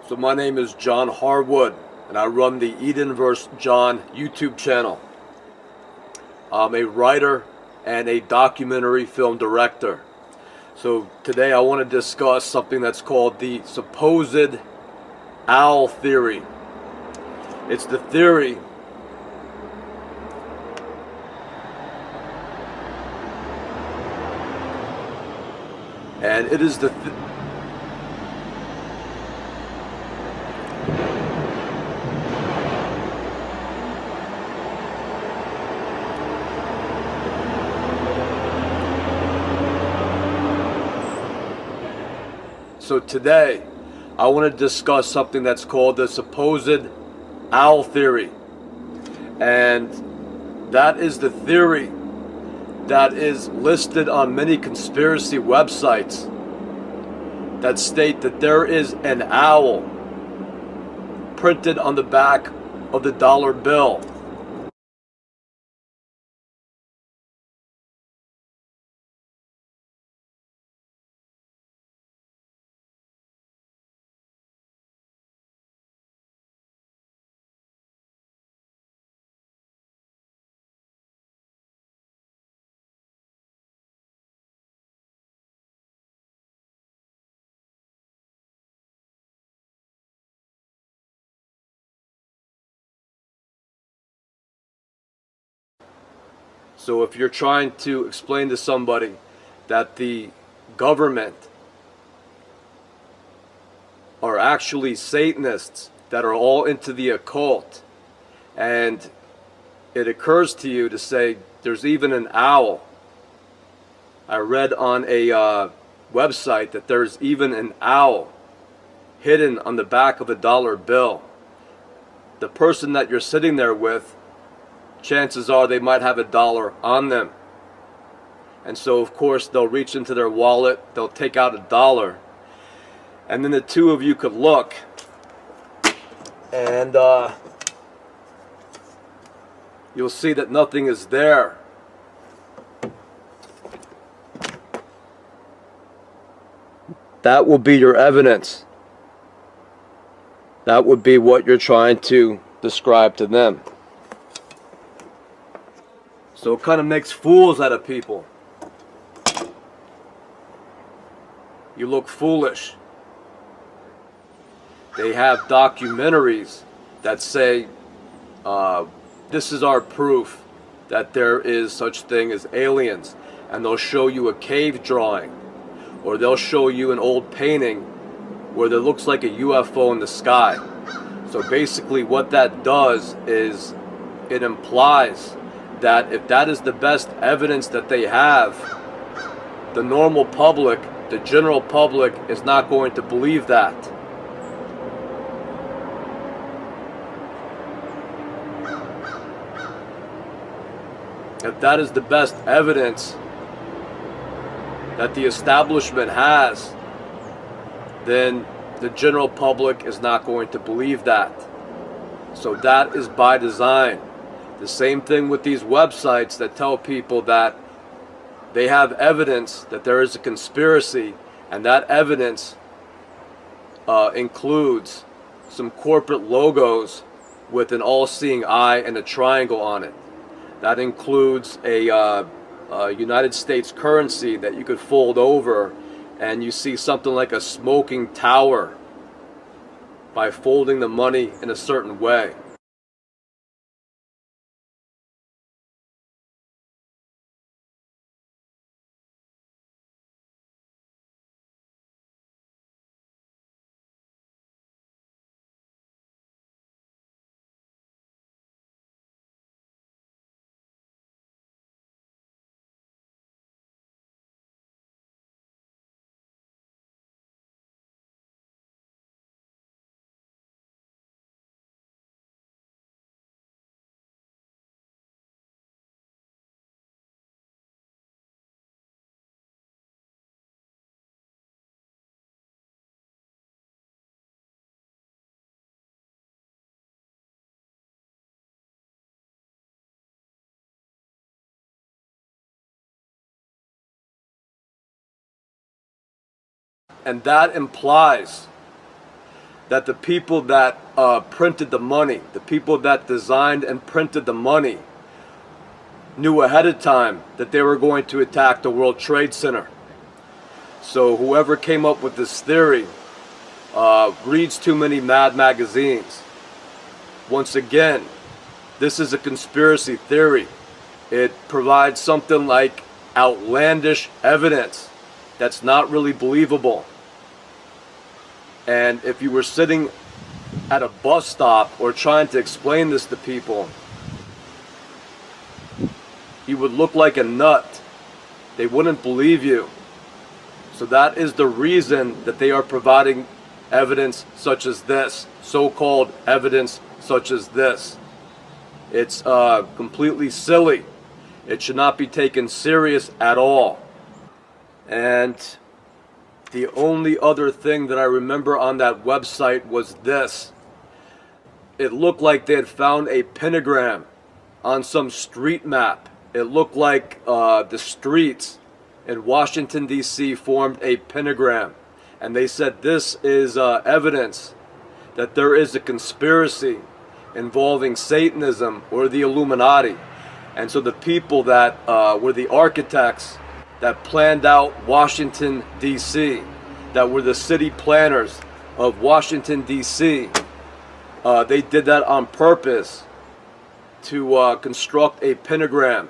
So my name is John Harwood, and I run the Eden vs. John YouTube channel. I'm a writer and a documentary film director. So today I want to discuss something that's called the supposed owl theory. It's the theory and it is So today, I want to discuss something that's called the supposed owl theory. And that is the theory that is listed on many conspiracy websites that state that there is an owl printed on the back of the dollar bill. So if you're trying to explain to somebody that the government are actually Satanists that are all into the occult, and it occurs to you to say there's even an owl. I read on a website that there's even an owl hidden on the back of a dollar bill. The person that you're sitting there with, chances are they might have a dollar on them. And so of course they'll reach into their wallet, they'll take out a dollar, and then the two of you could look and you'll see that nothing is there. That will be your evidence. That would be what you're trying to describe to them. So it kind of makes fools out of people. You look foolish. They have documentaries that say, this is our proof that there is such thing as aliens. And they'll show you a cave drawing. Or they'll show you an old painting where there looks like a UFO in the sky. So basically what that does is it implies that if that is the best evidence that they have, the normal public, the general public, is not going to believe that. If that is the best evidence that the establishment has, then the general public is not going to believe that. So that is by design. The same thing with these websites that tell people that they have evidence that there is a conspiracy, and that evidence includes some corporate logos with an all-seeing eye and a triangle on it. That includes a United States currency that you could fold over, and you see something like a smoking tower by folding the money in a certain way. And that implies that the people that printed the money, the people that designed and printed the money, knew ahead of time that they were going to attack the World Trade Center. So whoever came up with this theory reads too many Mad magazines. Once again, this is a conspiracy theory. It provides something like outlandish evidence that's not really believable. And if you were sitting at a bus stop or trying to explain this to people, you would look like a nut. They wouldn't believe you. So that is the reason that they are providing evidence such as this, so-called evidence such as this. It's completely silly. It should not be taken serious at all. And the only other thing that I remember on that website was this. It looked like they had found a pentagram on some street map. It looked like the streets in Washington, D.C. formed a pentagram. And they said this is evidence that there is a conspiracy involving Satanism or the Illuminati. And so the people that were the architects that planned out Washington, D.C., that were the city planners of Washington, D.C., they did that on purpose to construct a pentagram.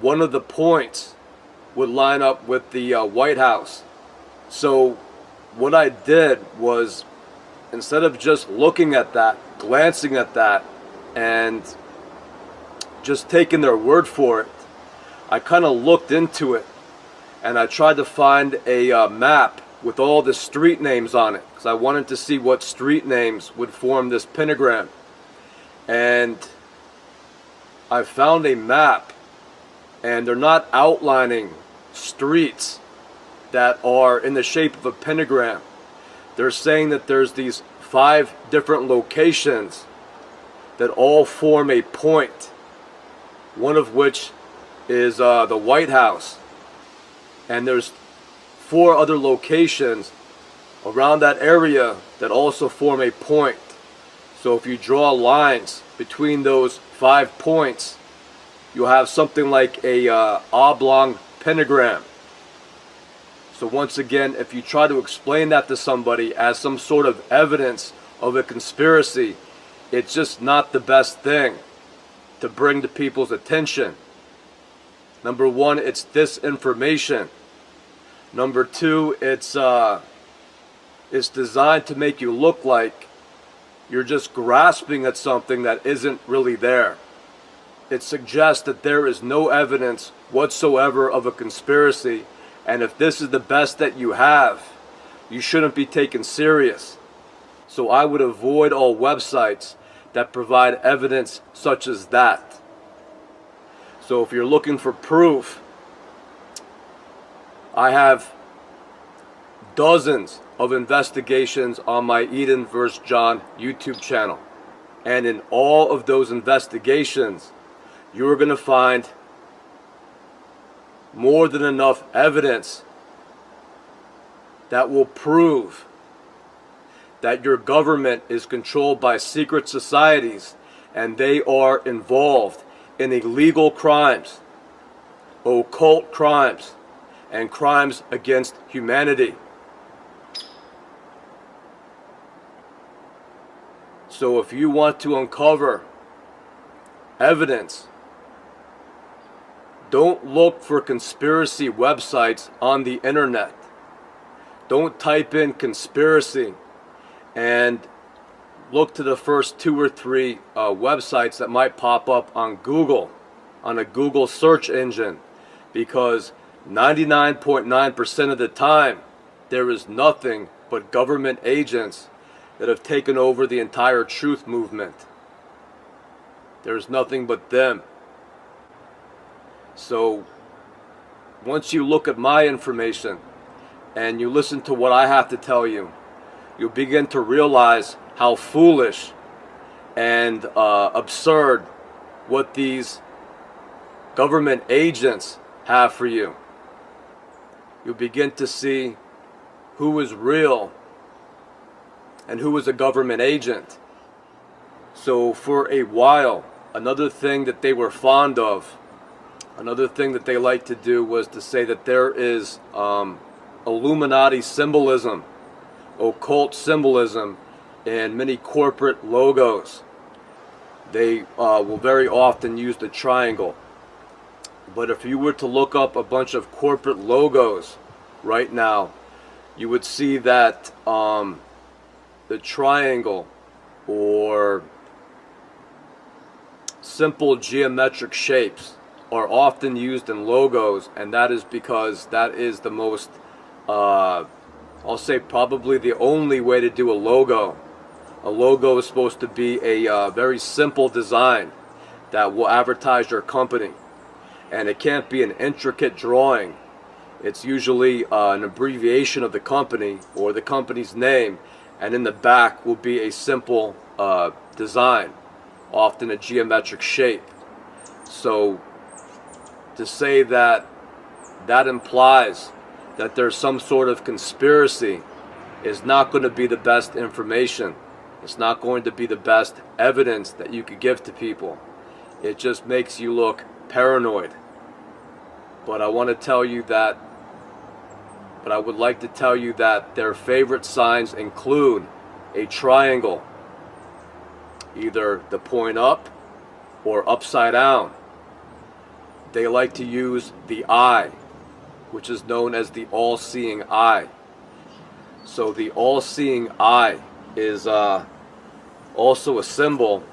One of the points would line up with the White House. So what I did was, instead of just looking at that, glancing at that, and just taking their word for it, I kind of looked into it, and I tried to find a map with all the street names on it, because I wanted to see what street names would form this pentagram. And I found a map, and they're not outlining streets that are in the shape of a pentagram. They're saying that there's these 5 different locations that all form a point, one of which is the White House. And there's 4 other locations around that area that also form a point. So if you draw lines between those 5 points, you'll have something like a oblong pentagram. So once again, if you try to explain that to somebody as some sort of evidence of a conspiracy, it's just not the best thing to bring to people's attention. Number one, it's disinformation. Number two, it's designed to make you look like you're just grasping at something that isn't really there. It suggests that there is no evidence whatsoever of a conspiracy, and if this is the best that you have, you shouldn't be taken serious. So I would avoid all websites that provide evidence such as that. So if you're looking for proof, I have dozens of investigations on my Eden vs. John YouTube channel. And in all of those investigations, you are going to find more than enough evidence that will prove that your government is controlled by secret societies and they are involved in illegal crimes, occult crimes, and crimes against humanity. So if you want to uncover evidence, don't look for conspiracy websites on the internet. Don't type in conspiracy and look to the first 2 or 3 websites that might pop up on Google, on a Google search engine, because 99.9% of the time there is nothing but government agents that have taken over the entire truth movement. There's nothing but them. So once you look at my information and you listen to what I have to tell you, you'll begin to realize how foolish and absurd what these government agents have for you. You'll begin to see who is real and who is a government agent. So for a while, another thing that they were fond of, another thing that they liked to do was to say that there is Illuminati symbolism, occult symbolism in many corporate logos. They will very often use the triangle. But if you were to look up a bunch of corporate logos right now, you would see that the triangle or simple geometric shapes are often used in logos, and that is because that is the most, I'll say probably the only way to do a logo. A logo is supposed to be a very simple design that will advertise your company. And it can't be an intricate drawing. It's usually an abbreviation of the company or the company's name, and in the back will be a simple design, often a geometric shape. So to say that that implies that there's some sort of conspiracy is not going to be the best information. It's not going to be the best evidence that you could give to people. It just makes you look paranoid. But I want to tell you that, but I would like to tell you that their favorite signs include a triangle, either the point up or upside down. They like to use the eye, which is known as the all-seeing eye. So the all-seeing eye is also a symbol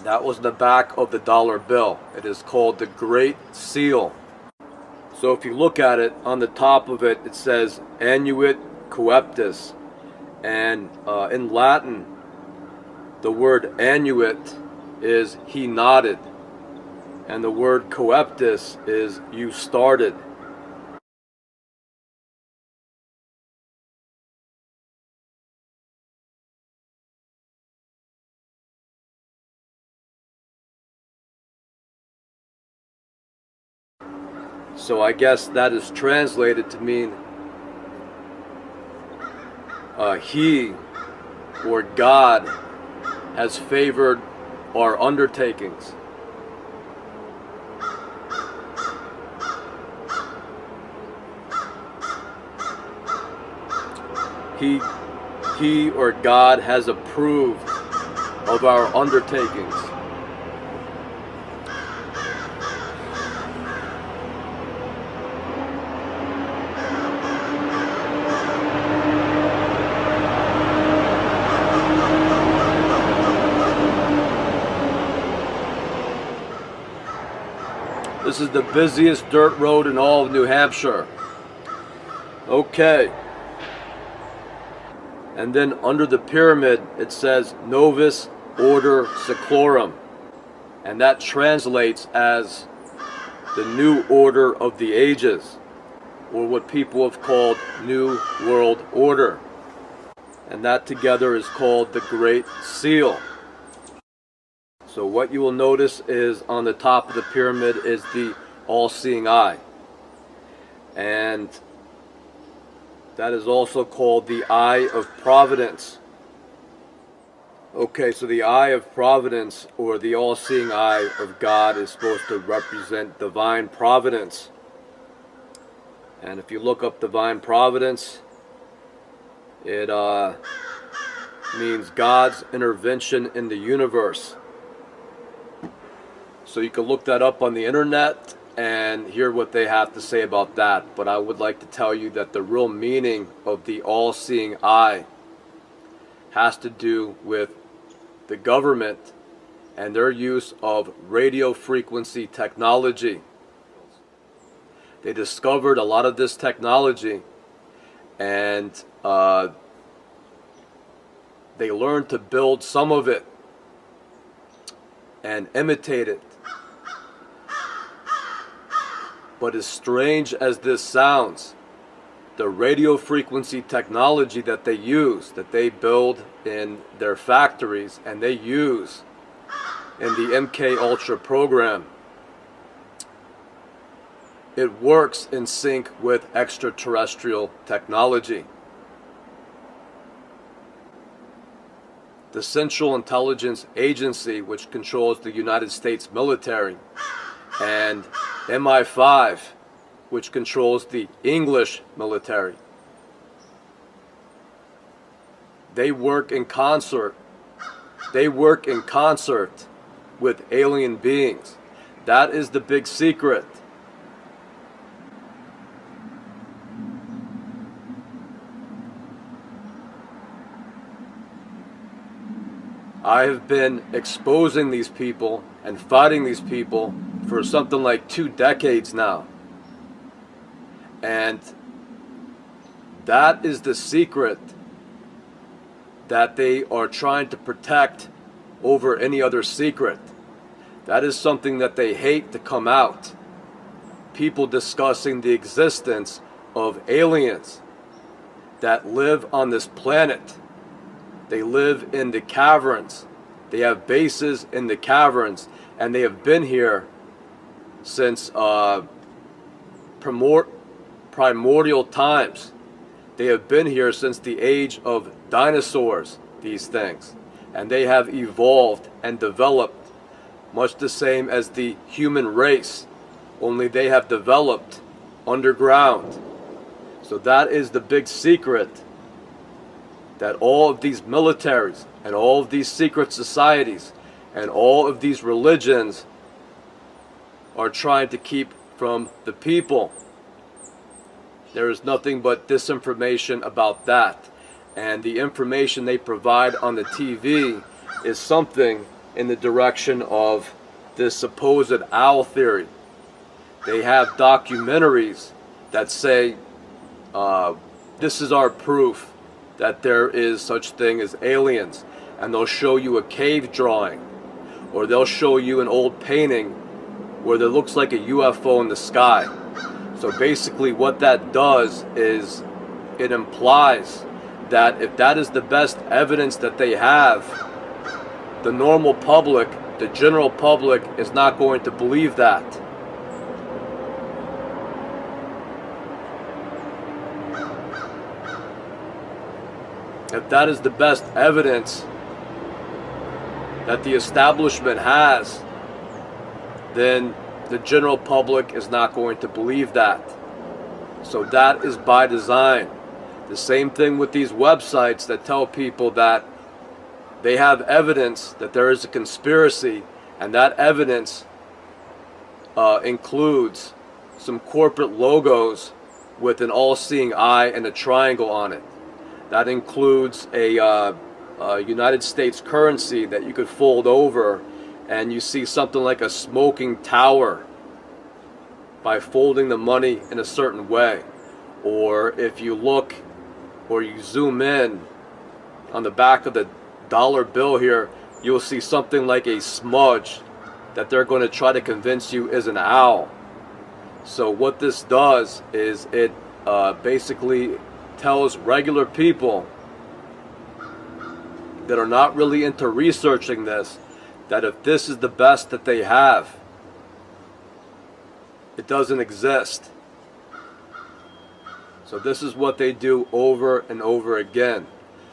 that was in the back of the dollar bill. It is called the Great Seal. So if you look at it, on the top of it, it says Annuit Coeptus. And in Latin, the word annuit is he nodded. And the word coeptus is you started. So I guess that is translated to mean he or God has favored our undertakings. He or God has approved of our undertakings. This is the busiest dirt road in all of New Hampshire. Okay. And then under the pyramid it says Novus Order Seclorum. And that translates as the New Order of the Ages, or what people have called New World Order. And that together is called the Great Seal. So what you will notice is on the top of the pyramid is the all-seeing eye. And that is also called the Eye of Providence. Okay, so the Eye of Providence, or the all-seeing eye of God, is supposed to represent divine providence. And if you look up divine providence, it means God's intervention in the universe. So you can look that up on the internet and hear what they have to say about that. But I would like to tell you that the real meaning of the all-seeing eye has to do with the government and their use of radio frequency technology. They discovered a lot of this technology, and they learned to build some of it and imitate it. But as strange as this sounds, the radio frequency technology that they use, that they build in their factories and they use in the MK Ultra program, it works in sync with extraterrestrial technology. the Central Intelligence Agency, which controls the United States military, and MI5, which controls the English military. They work in concert. They work in concert with alien beings. That is the big secret. I have been exposing these people and fighting these people for something like 2 decades now. And that is the secret that they are trying to protect over any other secret. That is something that they hate to come out. People discussing the existence of aliens that live on this planet. They live in the caverns. They have bases in the caverns, and they have been here since primordial times. They have been here since the age of dinosaurs, these things. And they have evolved and developed much the same as the human race, only they have developed underground. So that is the big secret that all of these militaries and all of these secret societies and all of these religions are trying to keep from the people. There is nothing but disinformation about that. And the information they provide on the TV is something in the direction of this supposed owl theory. They have documentaries that say, this is our proof that there is such thing as aliens, and they'll show you a cave drawing, or they'll show you an old painting where there looks like a UFO in the sky. So basically what that does is it implies that if that is the best evidence that they have, the normal public, the general public, is not going to believe that. If that is the best evidence that the establishment has, then the general public is not going to believe that. So that is by design. The same thing with these websites that tell people that they have evidence that there is a conspiracy, and that evidence includes some corporate logos with an all-seeing eye and a triangle on it. That includes a United States currency that you could fold over, and you see something like a smoking tower by folding the money in a certain way. Or if you look or you zoom in on the back of the dollar bill here, you'll see something like a smudge that they're going to try to convince you is an owl. So what this does is it basically tells regular people that are not really into researching this, that if this is the best that they have, it doesn't exist. So this is what they do over and over again.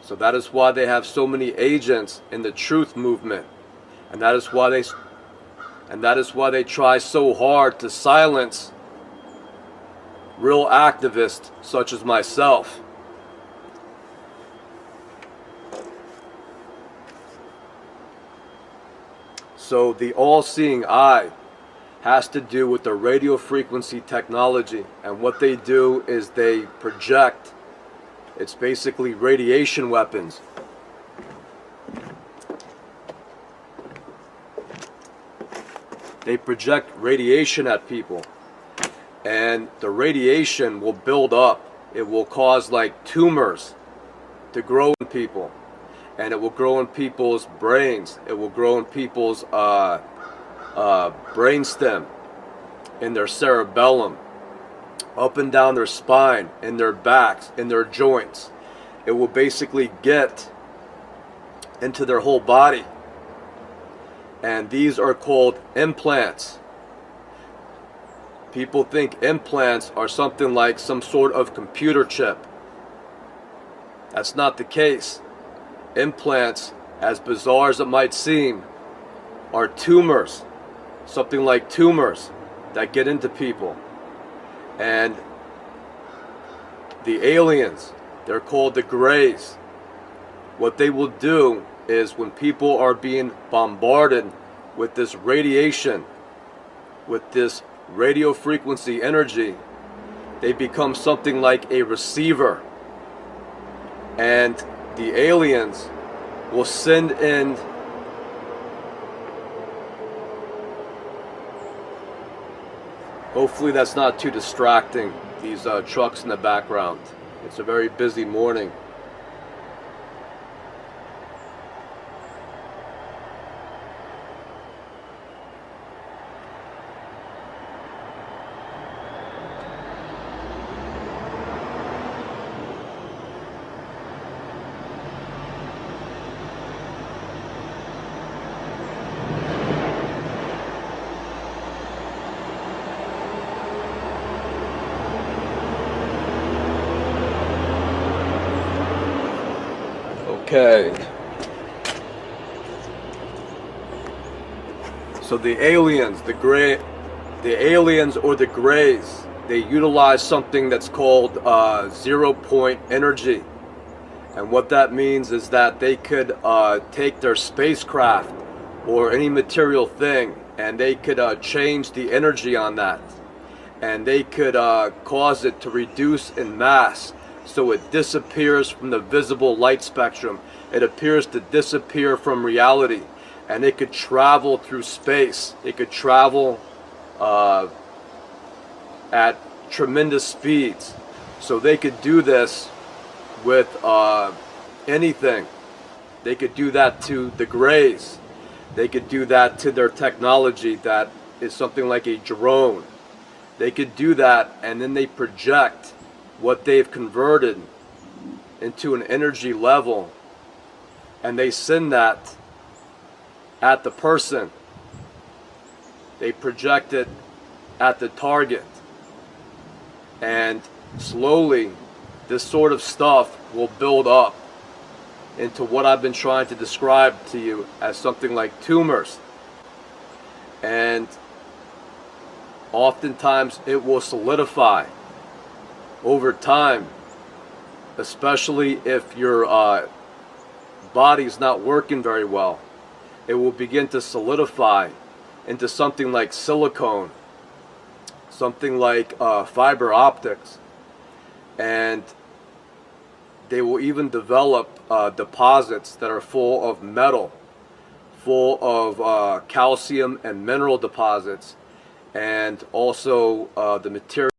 So that is why they have so many agents in the truth movement, and that is why they try so hard to silence real activists such as myself. So the all-seeing eye has to do with the radio frequency technology, and what they do is they project. It's basically radiation weapons. They project radiation at people, and the radiation will build up. It will cause like tumors to grow in people, and it will grow in people's brains. It will grow in people's brainstem, in their cerebellum, up and down their spine, in their backs, in their joints. It will basically get into their whole body. And these are called implants. People think implants are something like some sort of computer chip. That's not the case. Implants as bizarre as it might seem, are tumors, something like tumors that get into people. And the aliens, they're called the Greys. What they will do is when people are being bombarded with this radiation, with this radio frequency energy, they become something like a receiver. And the aliens will send in hopefully that's not too distracting, these trucks in the background. It's a very busy morning. Okay. So the aliens, the aliens or the Greys, they utilize something that's called 0-point energy. And what that means is that they could take their spacecraft or any material thing and they could change the energy on that. And they could cause it to reduce in mass, so it disappears from the visible light spectrum. It appears to disappear from reality, and it could travel through space. It could travel at tremendous speeds. So they could do this with anything. They could do that to the Greys. They could do that to their technology that is something like a drone. They could do that, and then they project what they've converted into an energy level, and they send that at the person. They project it at the target, and slowly this sort of stuff will build up into what I've been trying to describe to you as something like tumors. And oftentimes it will solidify over time, especially if your body's not working very well. It will begin to solidify into something like silicone, something like fiber optics, and they will even develop deposits that are full of metal, full of calcium and mineral deposits, and also the material